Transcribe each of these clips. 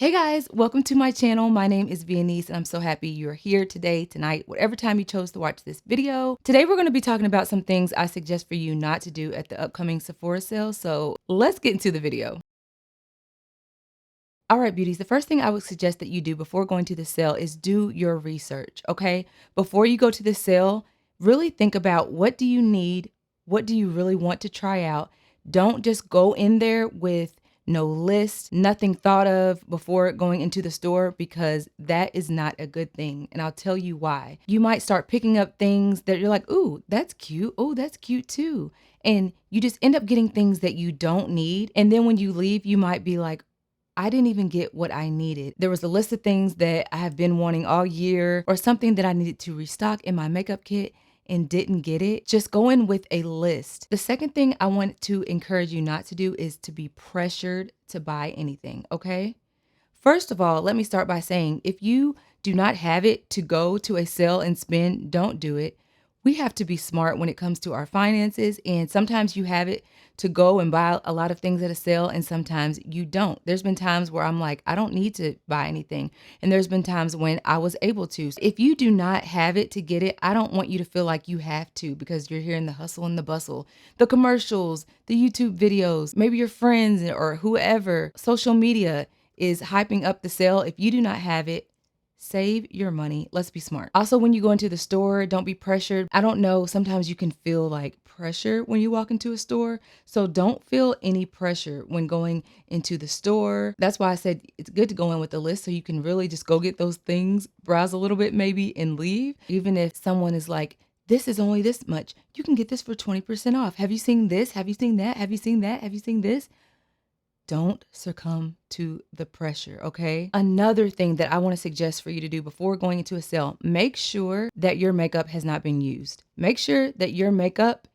Hey guys, welcome to my channel. My name is Viennese and I'm so happy you're here today, tonight, whatever time you chose to watch this video. Today we're going to be talking about some things I suggest for you not to do at the upcoming Sephora sale. So let's get into the video. All right, beauties, the first thing I would suggest that you do before going to the sale is do your research, okay? Before you go to the sale, really think about what do you need? What do you really want to try out? Don't just go in there with no list, nothing thought of before going into the store because that is not a good thing. And I'll tell you why. You might start picking up things that you're like, ooh, that's cute. Oh, that's cute too. And you just end up getting things that you don't need. And then when you leave, you might be like, I didn't even get what I needed. There was a list of things that I have been wanting all year or something that I needed to restock in my makeup kit and didn't get it. Just go in with a list. The second thing I want to encourage you not to do is to be pressured to buy anything, okay? First of all, let me start by saying if you do not have it to go to a sale and spend, don't do it. We have to be smart when it comes to our finances, and sometimes you have it to go and buy a lot of things at a sale, and sometimes you don't. There's been times where I'm like, I don't need to buy anything, and there's been times when I was able to. If you do not have it to get it, I don't want you to feel like you have to because you're hearing the hustle and the bustle, the commercials, the YouTube videos, maybe your friends or whoever, social media is hyping up the sale. If you do not have it, save your money. Let's be smart. Also, when you go into the store, don't be pressured. I don't know, sometimes you can feel like pressure when you walk into a store. So don't feel any pressure when going into the store. That's why I said it's good to go in with a list so you can really just go get those things, browse a little bit maybe, and leave. Even if someone is like, this is only this much, you can get this for 20% off. Have you seen this? Have you seen that? Have you seen that? Have you seen this? Don't succumb to the pressure, okay? Another thing that I want to suggest for you to do before going into a sale, make sure that your makeup has not been used. Make sure that your makeup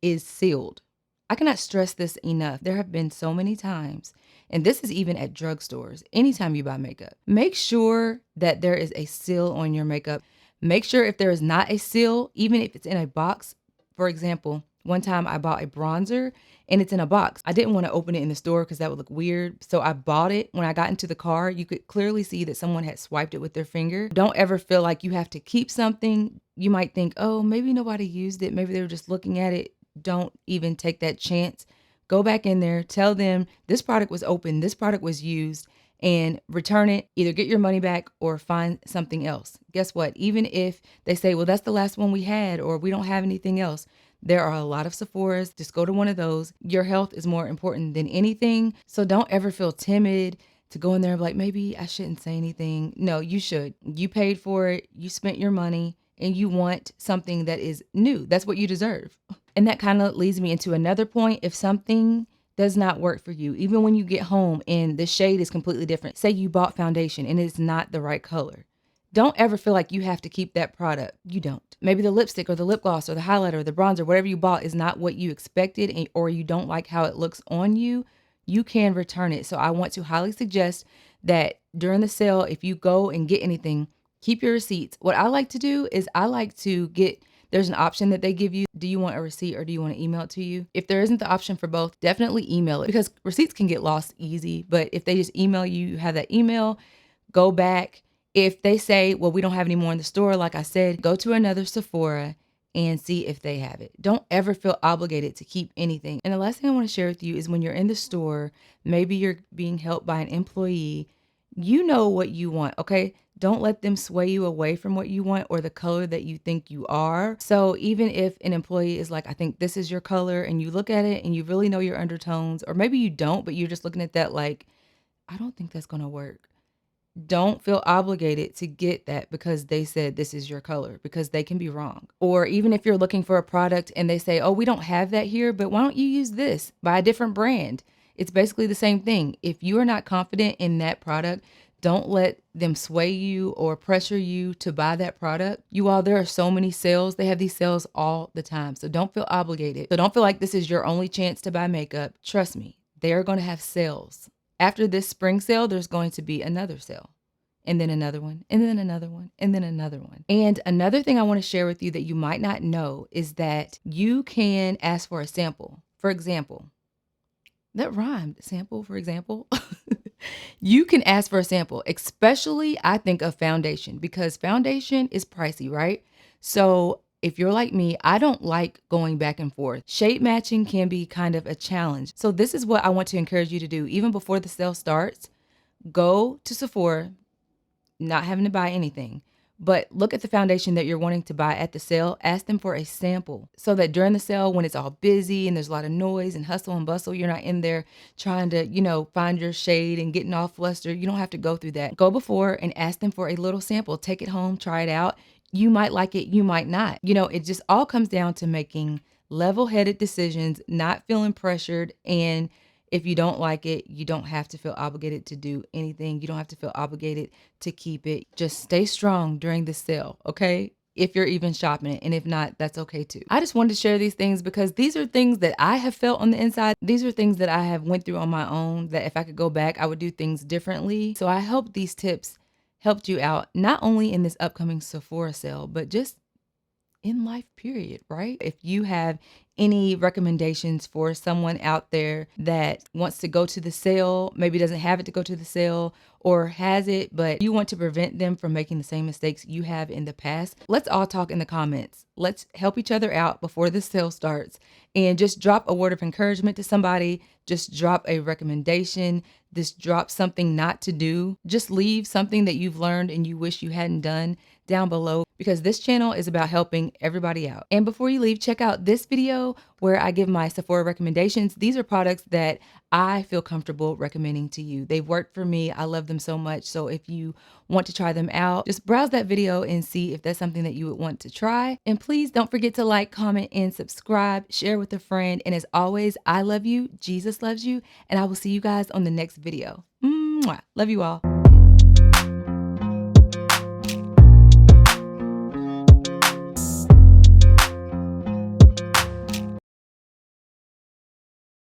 is sealed. I cannot stress this enough. There have been so many times, and this is even at drugstores, anytime you buy makeup, make sure that there is a seal on your makeup. Make sure if there is not a seal, even if it's in a box. For example, one time I bought a bronzer and it's in a box. I didn't want to open it in the store because that would look weird. So I bought it. When I got into the car, you could clearly see that someone had swiped it with their finger. Don't ever feel like you have to keep something. You might think, oh, maybe nobody used it. Maybe they were just looking at it. Don't even take that chance. Go back in there, tell them this product was open, this product was used, and return it. Either get your money back or find something else. Guess what? Even if they say, well, that's the last one we had, or we don't have anything else, there are a lot of Sephoras. Just go to one of those. Your health is more important than anything. So don't ever feel timid to go in there and be like, maybe I shouldn't say anything. No, you should. You paid for it. You spent your money and you want something that is new. That's what you deserve. And that kind of leads me into another point. If something does not work for you, even when you get home and the shade is completely different, say you bought foundation and it's not the right color, don't ever feel like you have to keep that product. You don't. Maybe the lipstick or the lip gloss or the highlighter or the bronzer, whatever you bought is not what you expected or you don't like how it looks on you, you can return it. So I want to highly suggest that during the sale, if you go and get anything, keep your receipts. What I like to do is I like to get, there's an option that they give you. Do you want a receipt or do you want to email it to you? If there isn't the option for both, definitely email it because receipts can get lost easy. But if they just email you, you have that email, go back. If they say, well, we don't have any more in the store, like I said, go to another Sephora and see if they have it. Don't ever feel obligated to keep anything. And the last thing I want to share with you is when you're in the store, maybe you're being helped by an employee, you know what you want, okay? Don't let them sway you away from what you want or the color that you think you are. So even if an employee is like, I think this is your color, and you look at it and you really know your undertones, or maybe you don't, but you're just looking at that like, I don't think that's going to work. Don't feel obligated to get that because they said this is your color, because they can be wrong. Or even if you're looking for a product and they say, oh, we don't have that here, but why don't you use this by a different brand? It's basically the same thing. If you are not confident in that product, don't let them sway you or pressure you to buy that product. You all, there are so many sales. They have these sales all the time. So don't feel obligated. So don't feel like this is your only chance to buy makeup. Trust me, they are going to have sales. After this spring sale, there's going to be another sale, and then another one, and then another one, and then another one. And another thing I want to share with you that you might not know is that you can ask for a sample. For example, that rhymed, sample, for example. You can ask for a sample, especially I think of foundation because foundation is pricey, right? So if you're like me, I don't like going back and forth. Shade matching can be kind of a challenge. So this is what I want to encourage you to do. Even before the sale starts, go to Sephora, not having to buy anything. But look at the foundation that you're wanting to buy at the sale. Ask them for a sample so that during the sale, when it's all busy and there's a lot of noise and hustle and bustle, you're not in there trying to, find your shade and getting all flustered. You don't have to go through that. Go before and ask them for a little sample. Take it home, try it out. You might like it, you might not. It just all comes down to making level headed decisions, not feeling pressured, and if you don't like it, you don't have to feel obligated to do anything. You don't have to feel obligated to keep it. Just stay strong during the sale, okay? If you're even shopping it. And if not, that's okay too. I just wanted to share these things because these are things that I have felt on the inside. These are things that I have went through on my own that if I could go back, I would do things differently. So I hope these tips helped you out, not only in this upcoming Sephora sale, but just in life, period, right? If you have any recommendations for someone out there that wants to go to the sale, maybe doesn't have it to go to the sale or has it, but you want to prevent them from making the same mistakes you have in the past, let's all talk in the comments. Let's help each other out before the sale starts and just drop a word of encouragement to somebody. Just drop a recommendation. Just drop something not to do. Just leave something that you've learned and you wish you hadn't done down below because this channel is about helping everybody out. And before you leave, check out this video where I give my Sephora recommendations. These are products that I feel comfortable recommending to you. They've worked for me. I love them so much. So if you want to try them out, just browse that video and see if that's something that you would want to try. And please don't forget to like, comment, and subscribe, share with a friend. And as always, I love you, Jesus loves you, and I will see you guys on the next video. Mwah. Love you all.